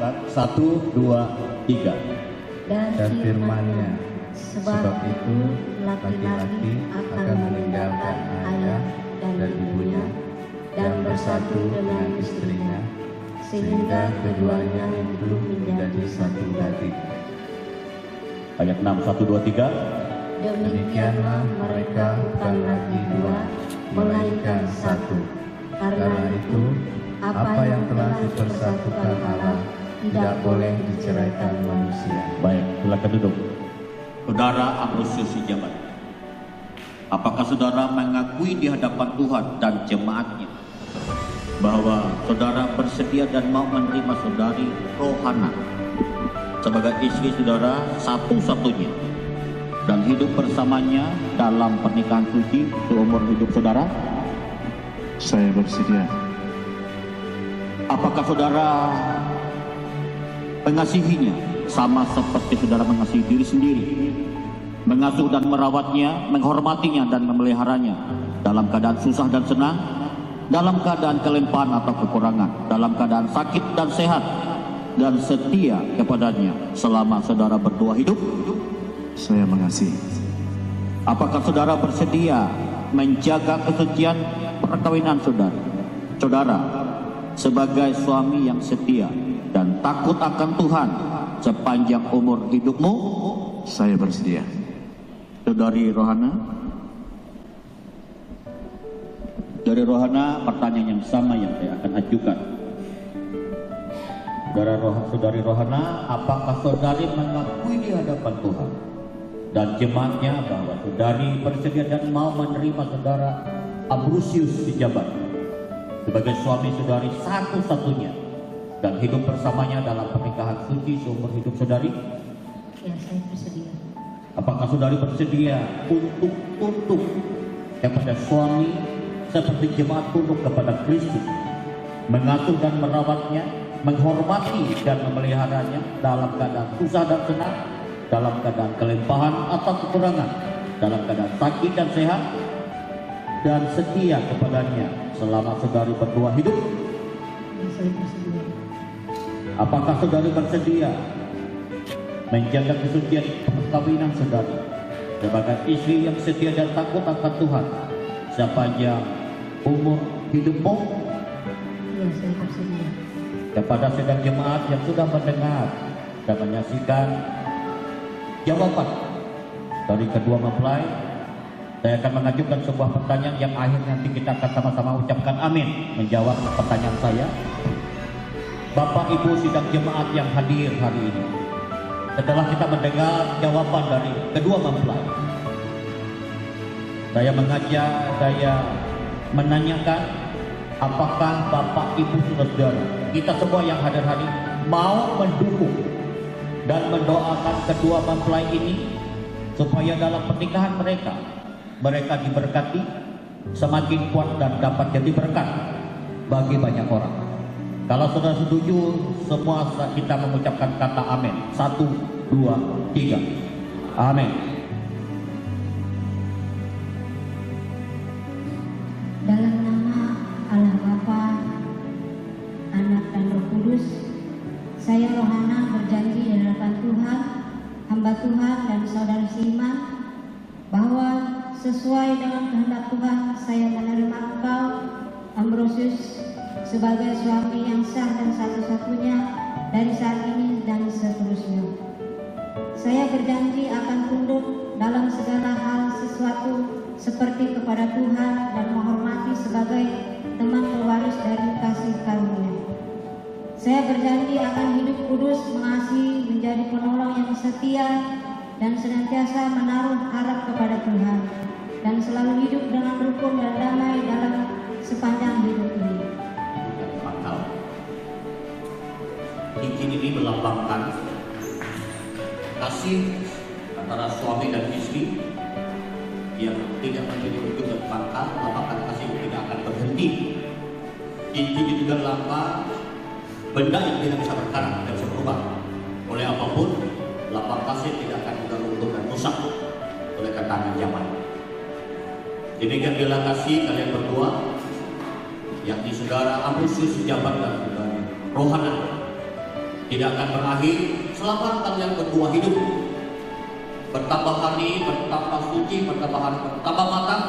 sepakat. 1, 2, 3. Dan firman-Nya, sebab itu laki-laki akan meninggalkan ayah dan ibunya dan bersatu dengan istrinya, sehingga keduanya itu menjadi satu daging. Ayat 6, 1, 2, 3. Demikianlah mereka bukan lagi dua, melainkan satu. Karena itu, apa yang telah dipersatukan Allah tidak boleh diceraikan manusia. Baik, silakan duduk. Saudara Ambrosius Sijabat, apakah saudara mengakui di hadapan Tuhan dan jemaatnya bahwa saudara bersedia dan mau menerima saudari Rohana sebagai istri saudara satu-satunya dan hidup bersamanya dalam pernikahan suci seumur hidup saudara? Saya bersedia. Apakah saudara mengasihinya sama seperti saudara mengasihi diri sendiri, mengasuh dan merawatnya, menghormatinya dan memeliharanya dalam keadaan susah dan senang, dalam keadaan kelimpahan atau kekurangan, dalam keadaan sakit dan sehat, dan setia kepadanya selama saudara berdua hidup? Saya mengasihi. Apakah saudara bersedia menjaga kesucian perkawinan saudara sebagai suami yang setia dan takut akan Tuhan sepanjang umur hidupmu? Saya bersedia. Saudari Rohana? Dari Rohana, pertanyaan yang sama yang saya akan ajukan. Saudari Rohana, apakah saudari mengakui di hadapan Tuhan dan jemaatnya bahwa saudari bersedia dan mau menerima saudara Ambrosius Sijabat sebagai suami saudari satu-satunya dan hidup bersamanya dalam pernikahan suci seumur hidup saudari? Ya, saya bersedia. Apakah saudari bersedia untuk tunduk kepada suami seperti jemaat tunduk kepada Kristus, mengasuh dan merawatnya, menghormati dan memeliharanya dalam keadaan susah dan senang, dalam keadaan kelimpahan atau kekurangan, dalam keadaan sakit dan sehat, dan setia kepadanya selama saudari berdua hidup? Ya, saya bersedia. Apakah saudari bersedia menjaga kesucian perkawinan saudari sebagai istri yang setia dan takut akan Tuhan sepanjang umur hidupmu? Ya, saya bersedia. Kepada sidang jemaat yang sudah mendengar dan menyaksikan jawaban dari kedua mempelai, saya akan mengajukan sebuah pertanyaan yang akhir nanti kita akan sama-sama ucapkan amin menjawab pertanyaan saya. Bapak Ibu sidang jemaat yang hadir hari ini, setelah kita mendengar jawaban dari kedua mempelai, saya menanyakan, apakah Bapak Ibu saudara, kita semua yang hadir hari ini mau mendukung dan mendoakan kedua mempelai ini supaya dalam pernikahan mereka diberkati semakin kuat dan dapat jadi berkat bagi banyak orang. Kalau saudara setuju, semua kita mengucapkan kata amin. 1, 2, 3. Amin. Dalam nama Allah Bapa, Anak dan Roh Kudus, saya Rohana berjanji di hadapan Tuhan, hamba Tuhan dan saudara seiman, bahwa sesuai dengan kehendak Tuhan, saya menerima engkau, Ambrosius, sebagai suami yang sah dan satu-satunya dari saat ini dan seterusnya. Saya berjanji akan tunduk dalam segala hal sesuatu seperti kepada Tuhan dan menghormati sebagai teman pewaris dari kasih karunia. Saya berjanji akan hidup kudus, mengasihi, menjadi penolong yang setia dan senantiasa menaruh harap kepada Tuhan dan selalu hidup dengan rukun dan damai dalam sepanjang hidup ini. Cincin ini melambangkan kasih antara suami dan istri yang tidak menjadi ujung dan pangkal, melambangkan kasih yang tidak akan berhenti. Cincin itu juga lambang benda yang tidak bisa berkarat, tidak bisa berubah oleh apapun. Lambang kasih tidak akan mudah runtuh dan rusak oleh ketangan zaman. Demikian bila kasih kalian berdua, yakni saudara Ambrosius Sijabat dan saudari Rohana, tidak akan berakhir selama kalian berdua hidup. Bertambah hari, bertambah suci, bertambah hari, bertambah matang,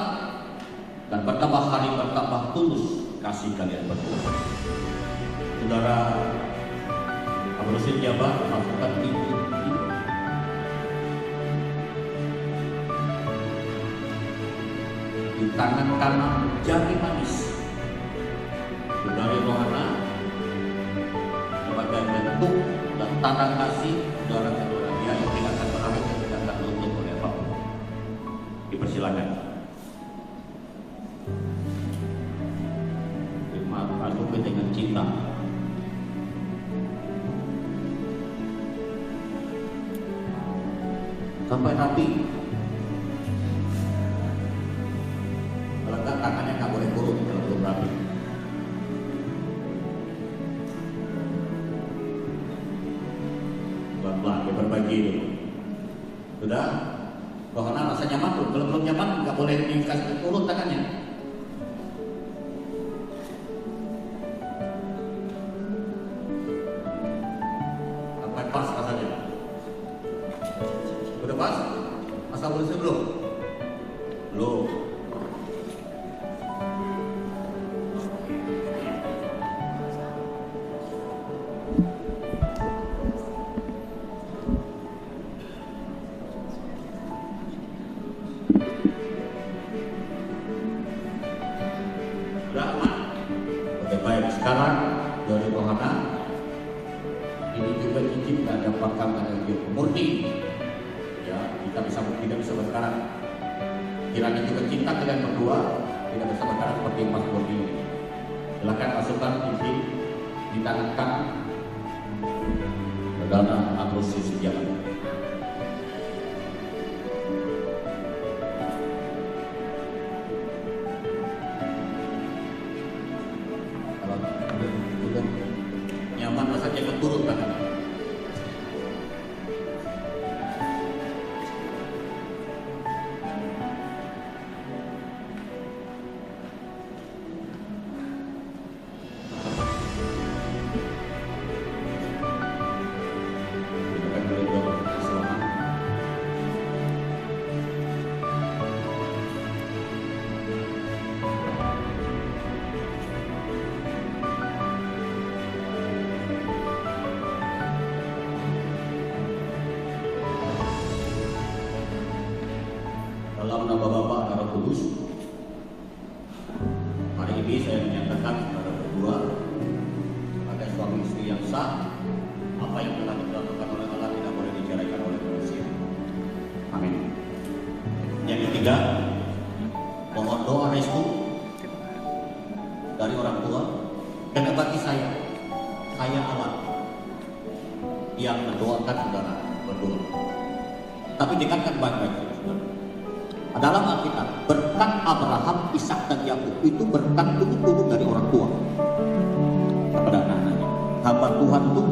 dan bertambah hari, bertambah tulus kasih kalian berdua. Saudara Abrosin Jabar masukkan ibu di tangan kanan jari manis saudari Rohana sebagai bentuk dan tanda kasih saudara kedua dia yang tidak akan berakhir dan tidak akan luntur oleh Bapak. Dipersilakan. Terima kasih dengan cinta. Sampai nanti kalau enggak tangannya nggak boleh turun kalau belum rapi. Pelan-pelan diperbagi dulu. Sudah? Rohana rasa nyaman tuh. Kalau belum nyaman nggak boleh dikasih turun tangannya. Sampai pas rasanya. Udah pas? Masa boleh belum? Belum. Sudah aman? Oke baik, sekarang dari Rohana ini juga cincin dan dapatkan energi murni. Ya, kita bisa berkarat. Kiranya juga cinta kalian berdua tidak bisa berkarat seperti Mas Bodi ini. Silakan masukkan cincin di tangan kanan saudara Abrosin Jabar. Kalau sudah nyaman rasanya ikut turun tangannya. Dalam nama Bapa dan Roh Kudus, hari ini saya menyatakan kepada berdua sebagai suami istri yang sah, apa yang telah dilakukan oleh Allah tidak boleh diceraikan oleh manusia. Amin. Yang ketiga, mohon doa restu dari orang tua dan bagi saya Allah yang mendoakan saudara berdua. Tapi dengarkan baik-baik, saudara. Dalam Alkitab, berkat Abraham, Ishak dan Yakub itu berkat turun dari orang tua kepada anak-anaknya. Hamba Tuhan itu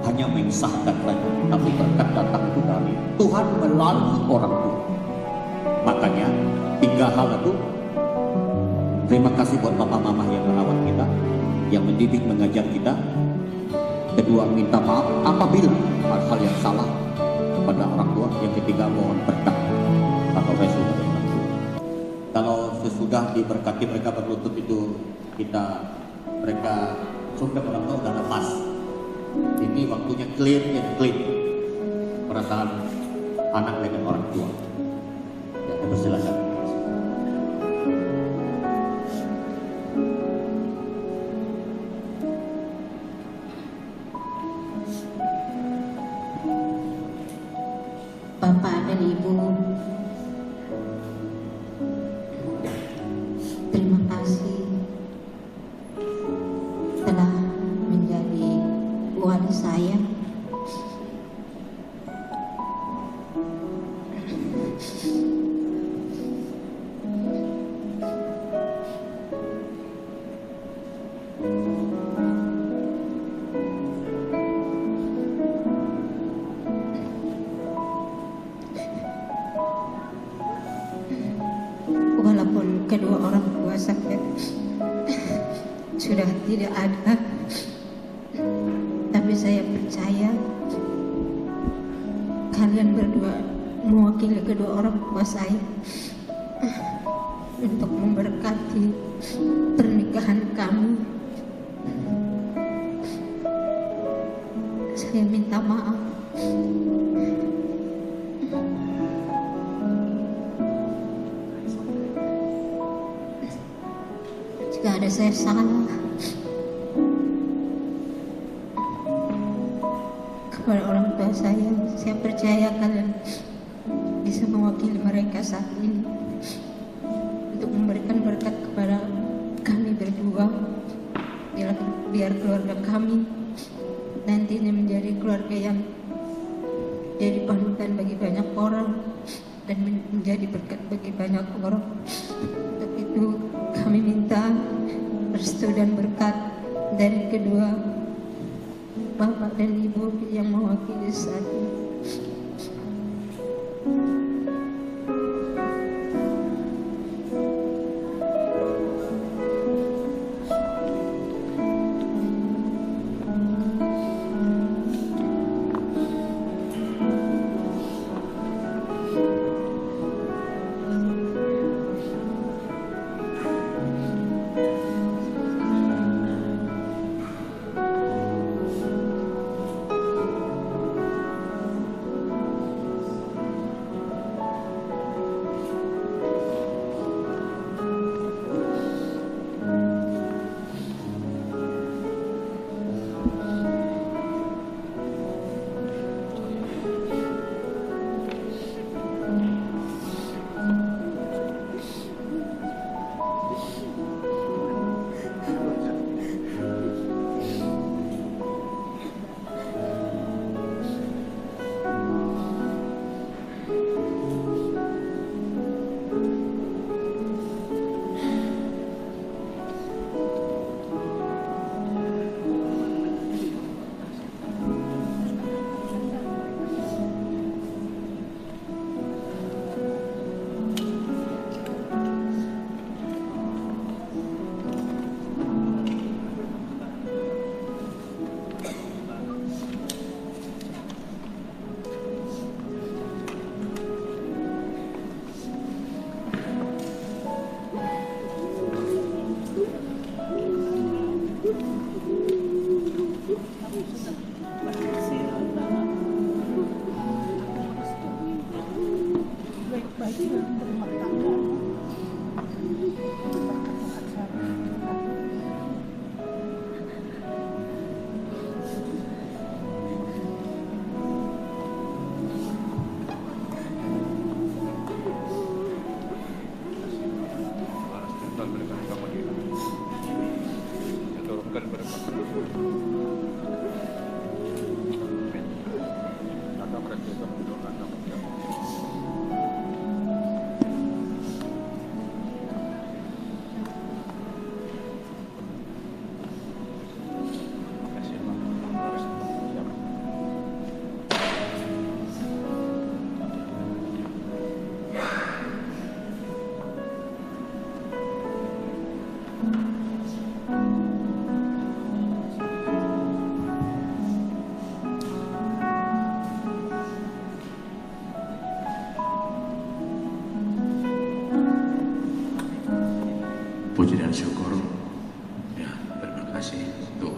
hanya mensahkan saja, tapi berkat datang itu dari Tuhan melalui orang tua. Makanya 3 hal itu. Terima kasih buat Bapak Mama yang merawat kita, yang mendidik, mengajar kita. Kedua, minta maaf apabila hal-hal yang salah kepada orang tua. Yang ketiga, mohon berkat atau restu dari orang tua. Kalau sesudah diberkati mereka berlutut itu mereka sudah orang tua sudah lepas. Ini waktunya clear and clean perasaan anak dengan orang tua. Ya, persilakan. Bapak dan Ibu, terima kasih telah menjadi wali saya. Walaupun kedua orang tua saya sudah tidak ada, tapi saya percaya kalian berdua mewakili kedua orang tua saya untuk memberkati pernikahan kami. Saya minta maaf jika ada saya salah kepada orang tua saya. Saya percaya kalian bisa mewakili mereka saat ini untuk memberikan berkat kepada kami berdua, biar keluarga kami nantinya menjadi keluarga yang jadi panutan bagi banyak orang dan menjadi berkat bagi banyak orang. Untuk itu kami minta restu dan berkat dari kedua bapak dan ibu yang mewakili saat ini. Puji dan syukur, ya, terima kasih untuk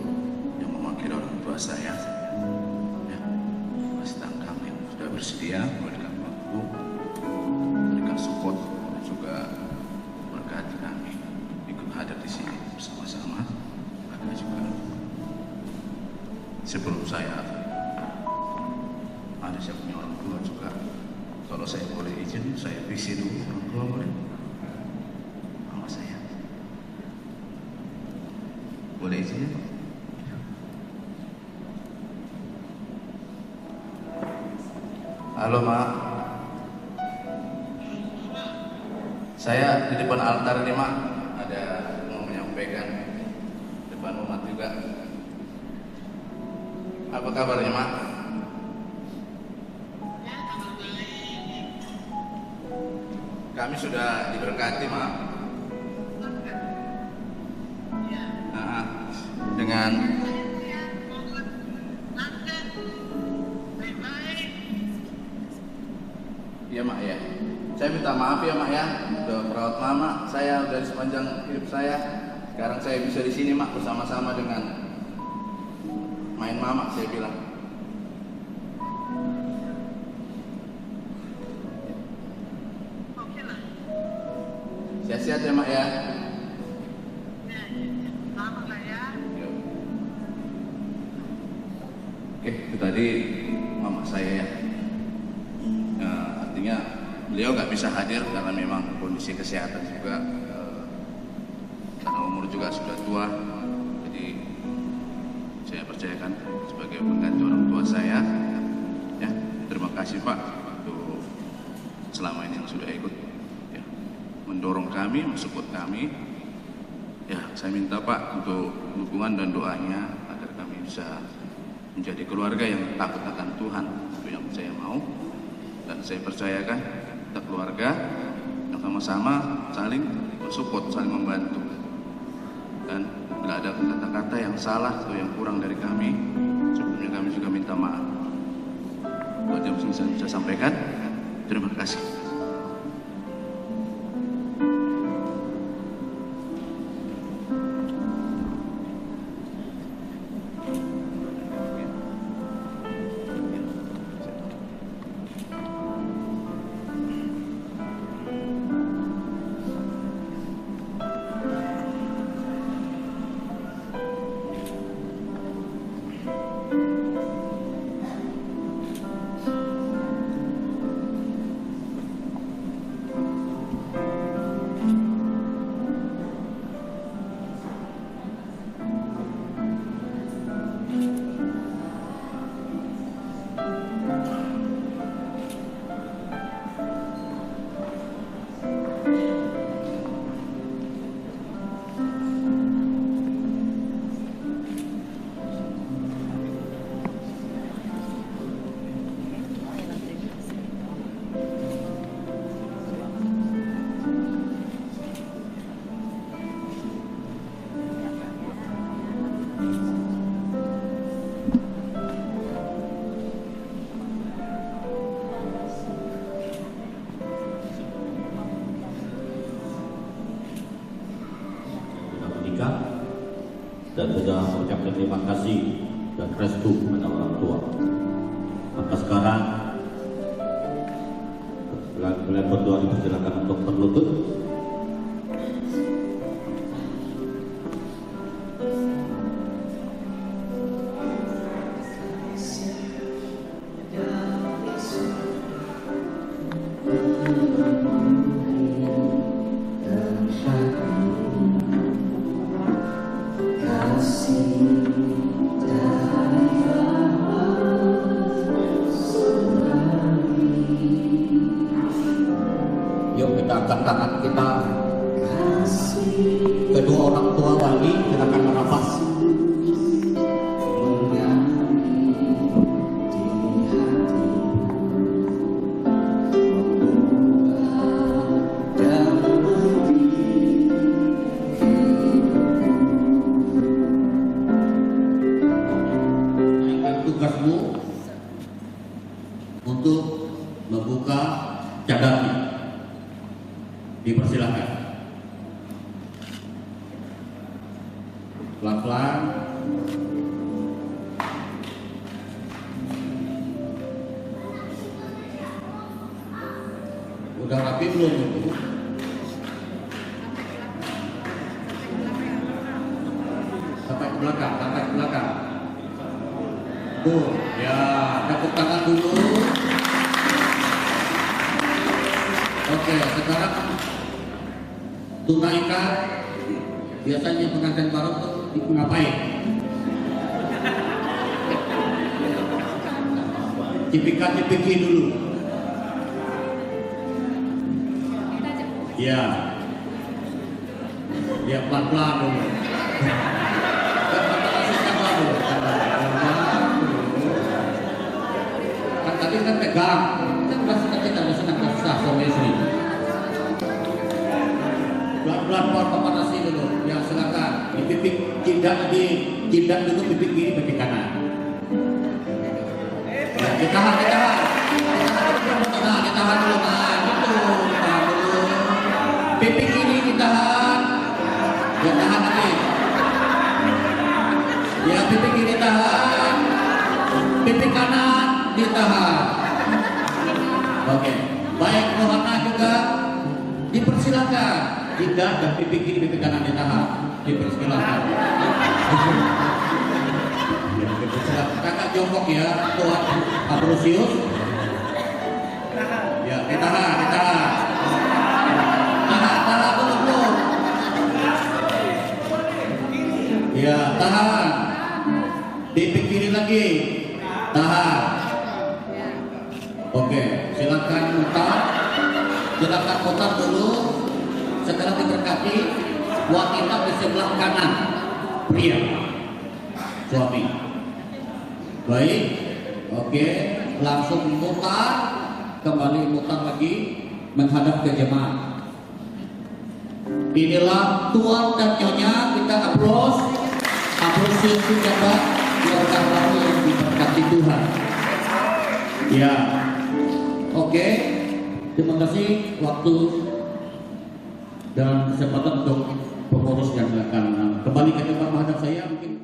yang mewakili orang tua saya, ya, Mas Tangkang yang sudah bersedia memberikan waktu, memberikan support, dan juga berkati kami ikut hadir di sini bersama-sama. Ada juga sebelum saya ada saya punya orang tua juga. Kalau saya boleh izin, saya visi dulu orang tua boleh. Boleh izin ya, Pak? Halo, Mak. Saya di depan altar nih, Mak. Ada mau menyampaikan depan umat juga. Apa kabarnya, Mak? Kami sudah diberkati, Mak. Dengan Saya minta maaf ya mak ya, udah perawat mama saya dari sepanjang hidup saya. Sekarang saya bisa di sini mak bersama-sama dengan main mama saya bilang. Sehat-sehat ya mak ya. Yuk. Oke, itu tadi mama saya ya. Artinya beliau nggak bisa hadir karena memang kondisi kesehatan juga, karena umur juga sudah tua. Jadi saya percayakan sebagai pengganti orang tua saya. Ya, terima kasih Pak untuk selama ini yang sudah ikut ya, mendorong kami, mensupport kami. Ya, saya minta Pak untuk dukungan dan doanya agar kami bisa menjadi keluarga yang takut akan Tuhan. Itu yang saya mau. Dan saya percayakan kita keluarga yang sama-sama saling mensupport, saling membantu. Dan bila ada kata-kata yang salah atau yang kurang dari kami, sebelumnya kami juga minta maaf. Buat yang bisa saya sampaikan, terima kasih. Dan sudah mengucapkan terima kasih dan restu kepada orang tua. Maka sekarang kalian berdua dipersilakan untuk berlutut. Yuk kita angkat tangan kita. Kedua orang tua wali silakan menafas. Naikkan tugasmu untuk membuka cadarnya. Dipersilakan. Pelan-pelan. Udah rapi belum itu? Sampai ke belakang, sampai ke belakang. Tuh, ya, tepuk tangan dulu. Oke, sekarang tunaikan. Biasanya pengantin baru tuh ngapain? Cipika-cipiki dulu. Ya. Ya pelan-pelan dulu. Kan tadi kan pegang. Kita senang kasih sama istri. Pelan-pelan papanasi dulu. Ya silakan. Di pipi jidat dulu pipi kiri, pipi kanan. Ya, ditahan. Ditahan dulu, Mas. Betul. Pipi kiri ditahan. Ya, tahan lagi. Ya, pipi kiri tahan. Pipi kanan ditahan. Oke. Baik, Rohana juga dipersilakan. Jika dan pipi kiri, pipi kanan ditahan, dipersilakan. Kakak jongkok ya, Tuhan Ambrosius. Ya, ditahan. Tahan dulu. Ya, tahan. Pipi kiri lagi. Tahan. Oke, silakan mutar dulu. Setelah diberkati, wanita di sebelah kanan, pria, suami. Baik, oke, langsung mutar, kembali mutar lagi menghadap ke jemaat. Inilah tuan dan nyonya, kita apresiasi kepada keluarga baru yang diberkati Tuhan. Ya, oke, terima kasih waktu dan kesempatan untuk pengurus yang akan kembali ke tempat menghadap saya mungkin.